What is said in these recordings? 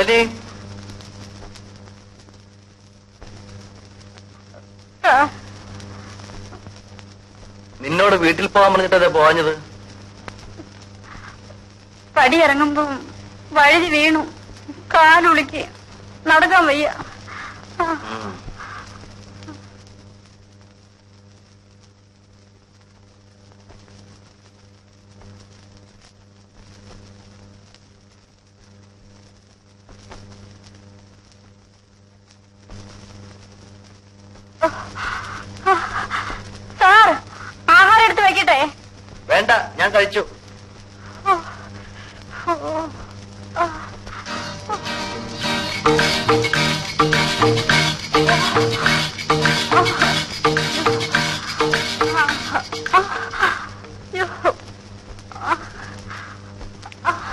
കമലി, നിന്നോട് വീട്ടിൽ പോകാൻ പറഞ്ഞിട്ടേ പോവാഞ്ഞത്? പടിയിറങ്ങുമ്പോ വഴുതി വീണു, കാലുളിക്ക് നടക്കാൻ വയ്യ. സാർ, ആഹാരം എടുത്ത് വയ്ക്കട്ടെ? വേണ്ട, ഞാൻ കഴിച്ചു.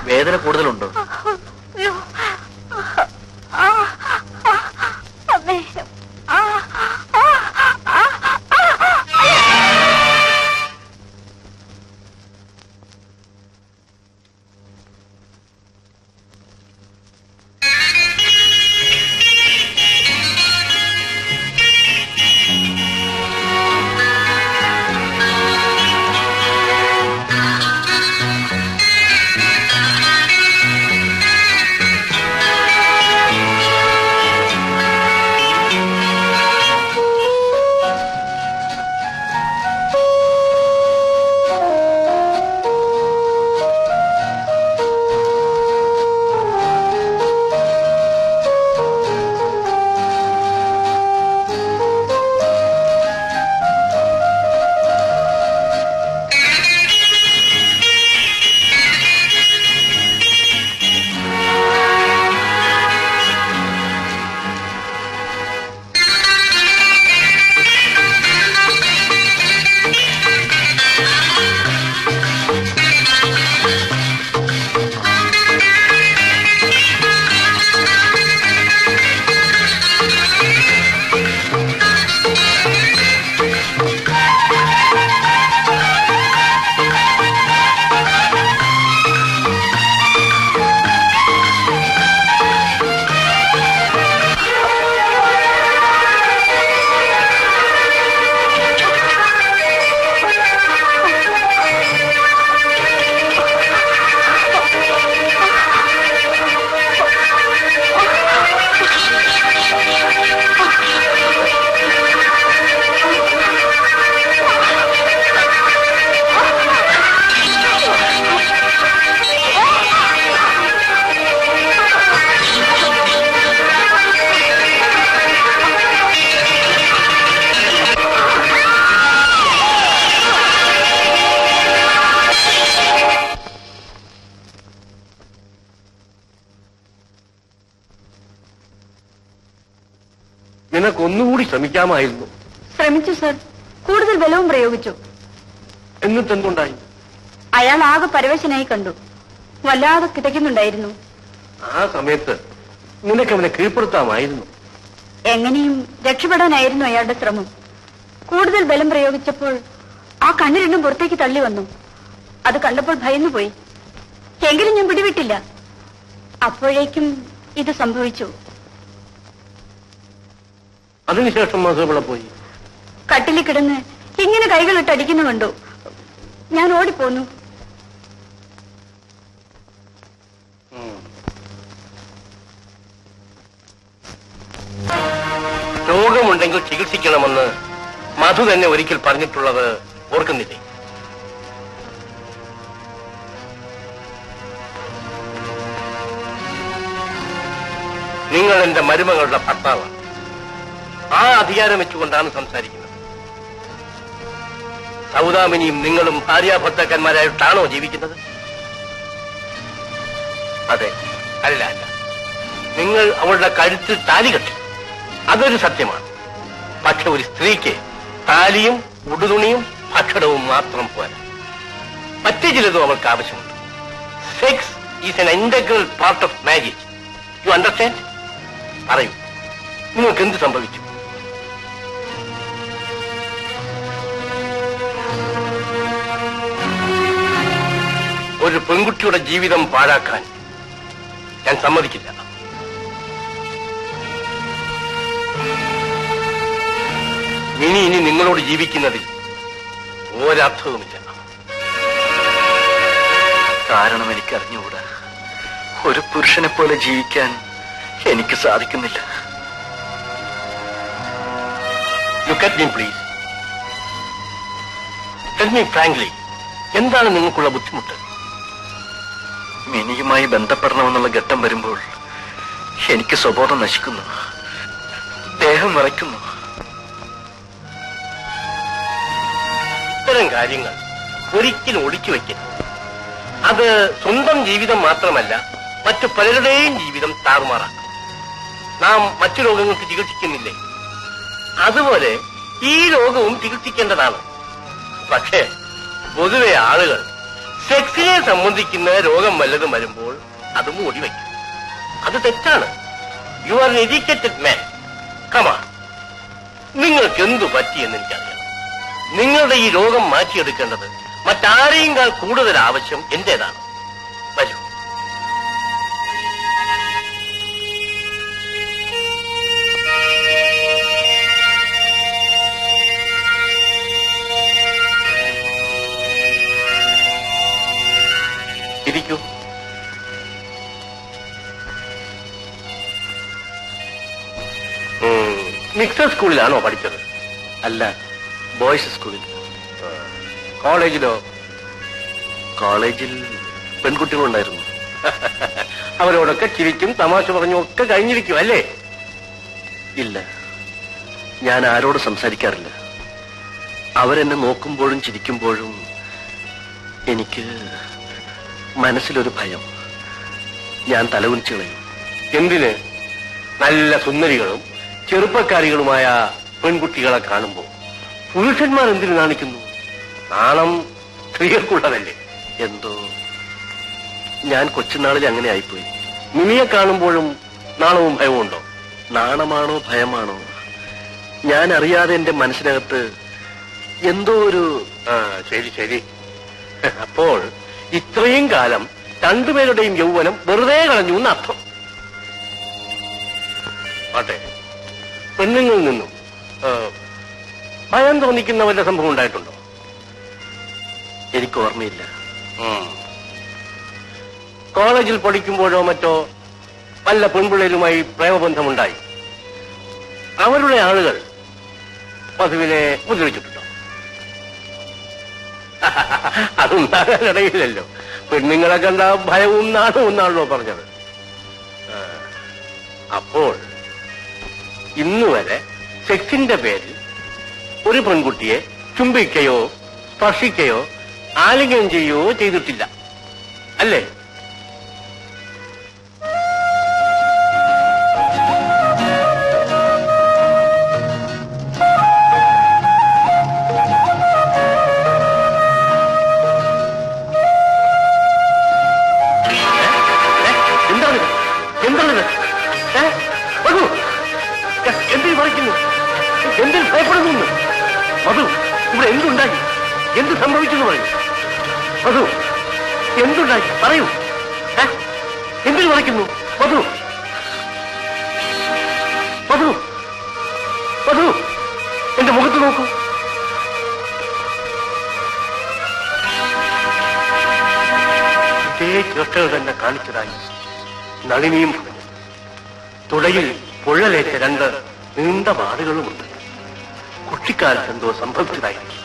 വേദന കൂടുതലുണ്ടോ? നിനക്കൊന്നുകൂടി ശ്രമിക്കാമായിരുന്നു. ശ്രമിച്ചു സർ, കൂടുതൽ ബലവും പ്രയോഗിച്ചു. എന്നിട്ടെന്തുണ്ടായി? അയാൾ ആകെ പരവശനായി കണ്ടു, വല്ലാതെ കിതയ്ക്കുന്നുണ്ടായിരുന്നു. ആ സമയത്ത് നിനക്കവനെ കീഴ്പ്പെടുത്താമായിരുന്നു. എങ്ങനെയും രക്ഷപ്പെടാനായിരുന്നു അയാളുടെ ശ്രമം. കൂടുതൽ ബലം പ്രയോഗിച്ചപ്പോൾ ആ കണ്ണ് രണ്ടും പുറത്തേക്ക് തള്ളി വന്നു. അത് കണ്ടപ്പോൾ ഭയന്നുപോയി. എങ്കിലും ഞാൻ പിടിവിട്ടില്ല. അപ്പോഴേക്കും ഇത് സംഭവിച്ചു. അതിനുശേഷം മാസവിള പോയി. കട്ടിലിൽ കിടന്ന് ഇങ്ങനെ കൈകളിട്ട് അടിക്കുന്നു കണ്ടു. ഞാൻ ഓടിപ്പോന്നു. രോഗമുണ്ടെങ്കിൽ ചികിത്സിക്കണമെന്ന് മധു തന്നെ ഒരിക്കൽ പറഞ്ഞിട്ടുള്ളത് ഓർക്കുന്നില്ലേ? നിങ്ങൾ എന്റെ മരുമകളുടെ ഭർത്താവാണ്. ആ അധികാരം വെച്ചുകൊണ്ടാണ് സംസാരിക്കുന്നത്. സൗദാമിനിയും നിങ്ങളും ഭാര്യാഭർത്താക്കന്മാരായിട്ടാണോ ജീവിക്കുന്നത്? അതെ. അല്ല അല്ല, നിങ്ങൾ അവളുടെ കഴുത്തിൽ താലി കെട്ടി, അതൊരു സത്യമാണ്. പക്ഷെ ഒരു സ്ത്രീക്ക് താലിയും ഉടുതുണിയും ഭക്ഷണവും മാത്രം പോരാ, മറ്റു ചിലതും അവൾക്ക് ആവശ്യമുണ്ട്. Sex is N integral part of marriage. You understand? പറയൂ, നിങ്ങൾക്ക് എന്ത് സംഭവിച്ചു? ഒരു പെൺകുട്ടിയുടെ ജീവിതം പാഴാക്കാൻ ഞാൻ സമ്മതിക്കില്ല. ഇനി നിങ്ങളോട് ജീവിക്കുന്നതിൽ ഒരർത്ഥവുമില്ല. കാരണം എനിക്ക് അറിഞ്ഞുകൂടാ. ഒരു പുരുഷനെ പോലെ ജീവിക്കാൻ എനിക്ക് സാധിക്കുന്നില്ല. Look at me please. Tell me frankly, എന്താണ് നിങ്ങൾക്കുള്ള ബുദ്ധിമുട്ട്? മിനിയുമായി ബന്ധപ്പെടണമെന്നുള്ള ഘട്ടം വരുമ്പോൾ എനിക്ക് സ്വബോധം നശിക്കുന്നു, ദേഹം വിറയ്ക്കുന്നു. ഇത്തരം കാര്യങ്ങൾ ഒരിക്കലും ഒളിച്ചു വയ്ക്കരുത്. അത് സ്വന്തം ജീവിതം മാത്രമല്ല, മറ്റു പലരുടെയും ജീവിതം താറുമാറാക്കും. നാം മറ്റു രോഗങ്ങൾക്ക് ചികിത്സിക്കുന്നില്ലേ, അതുപോലെ ഈ രോഗവും ചികിത്സിക്കേണ്ടതാണ്. പക്ഷേ പൊതുവെ ആളുകൾ സെക്സിനെ സംബന്ധിക്കുന്ന രോഗം വല്ലതും വരുമ്പോൾ അത് മൂടി വയ്ക്കും. അത് തെറ്റാണ്. You are N educated man. Come on, നിങ്ങൾക്ക് എന്തു പറ്റിയെന്ന് എനിക്കറിയാം. നിങ്ങളുടെ ഈ രോഗം മാറ്റിയെടുക്കേണ്ടത് മറ്റാരെയുംകാൾ കൂടുതൽ ആവശ്യം എന്റേതാണ്. വരൂ. ഇരിക്കൂ. മിക്സർ സ്കൂളിലാണോ പഠിച്ചത്? അല്ല, ബോയ്സ് സ്കൂളിൽ. കോളേജിലോ? കോളേജിൽ പെൺകുട്ടികളുണ്ടായിരുന്നു. അവരോടൊക്കെ ചിരിക്കും തമാശ പറഞ്ഞും ഒക്കെ കഴിഞ്ഞിരിക്കും അല്ലേ? ഇല്ല, ഞാൻ ആരോട് സംസാരിക്കാറില്ല. അവരെന്നെ നോക്കുമ്പോഴും ചിരിക്കുമ്പോഴും എനിക്ക് മനസ്സിലൊരു ഭയം. ഞാൻ തലകുനിച്ചു കളയും. എന്തിന്? നല്ല സുന്ദരികളും ചെറുപ്പക്കാരികളുമായ പെൺകുട്ടികളെ കാണുമ്പോൾ പുരുഷന്മാർ എന്തിനു നാണിക്കുന്നു? നാണം സ്ത്രീകൾക്കുള്ളതല്ലേ? എന്തോ ഞാൻ കൊച്ചുനാളിൽ അങ്ങനെ ആയിപ്പോയി. മിനിയെ കാണുമ്പോഴും നാണവും ഭയവും ഉണ്ടോ? നാണമാണോ ഭയമാണോ, ഞാൻ അറിയാതെ എന്റെ മനസ്സിനകത്ത് എന്തോ ഒരു... ശരി ശരി. അപ്പോൾ ഇത്രയും കാലം രണ്ടുപേരുടെയും യൗവനം വെറുതെ കളഞ്ഞു എന്നർത്ഥം. ആട്ടെ, പെണ്ണുങ്ങളിൽ നിന്നും ഭയം തോന്നിക്കുന്ന വല്ല സംഭവം ഉണ്ടായിട്ടുണ്ടോ? എനിക്ക് ഓർമ്മയില്ല. കോളേജിൽ പഠിക്കുമ്പോഴോ മറ്റോ വല്ല പെൺപിള്ളേരുമായി പ്രേമബന്ധമുണ്ടായി അവരുടെ ആളുകൾ വധുവിനെ ഉപദ്രവിച്ചിട്ടുണ്ടോ? അതുണ്ടാകാനിടയില്ലല്ലോ. പെണ്ണുങ്ങളെ കണ്ട ഭയവും നാണവും എന്നാണല്ലോ പറഞ്ഞത്. അപ്പോൾ ഇന്നുവരെ സെക്സിന്റെ പേരിൽ ഒരു പെൺകുട്ടിയെ ചുംബിക്കുകയോ സ്പർശിക്കുകയോ ആലിംഗനം ചെയ്യുകയോ ചെയ്തിട്ടില്ല അല്ലേ? എന്തിനു പറയുന്നു? എന്തിന് ഭയപ്പെടുന്നു? മധു, ഇവിടെ എന്തുണ്ടായി? എന്ത് സംഭവിച്ചെന്ന് പറയൂ. മധു, എന്തുണ്ടായി പറയൂ. എന്തിനു പറയുന്നു? മധു, മധു, മധു, എന്റെ മുഖത്ത് നോക്കൂ. ഇതേ ചേഷ്ടകൾ തന്നെ കാണിച്ചതായി നളിനിയും പറഞ്ഞു. തുടയിൽ പൊള്ളലേറ്റ രണ്ട് നീണ്ട പാടുകളുമുണ്ട്. കുട്ടിക്കാലത്ത് എന്തോ സംഭവിച്ചതായിരിക്കും.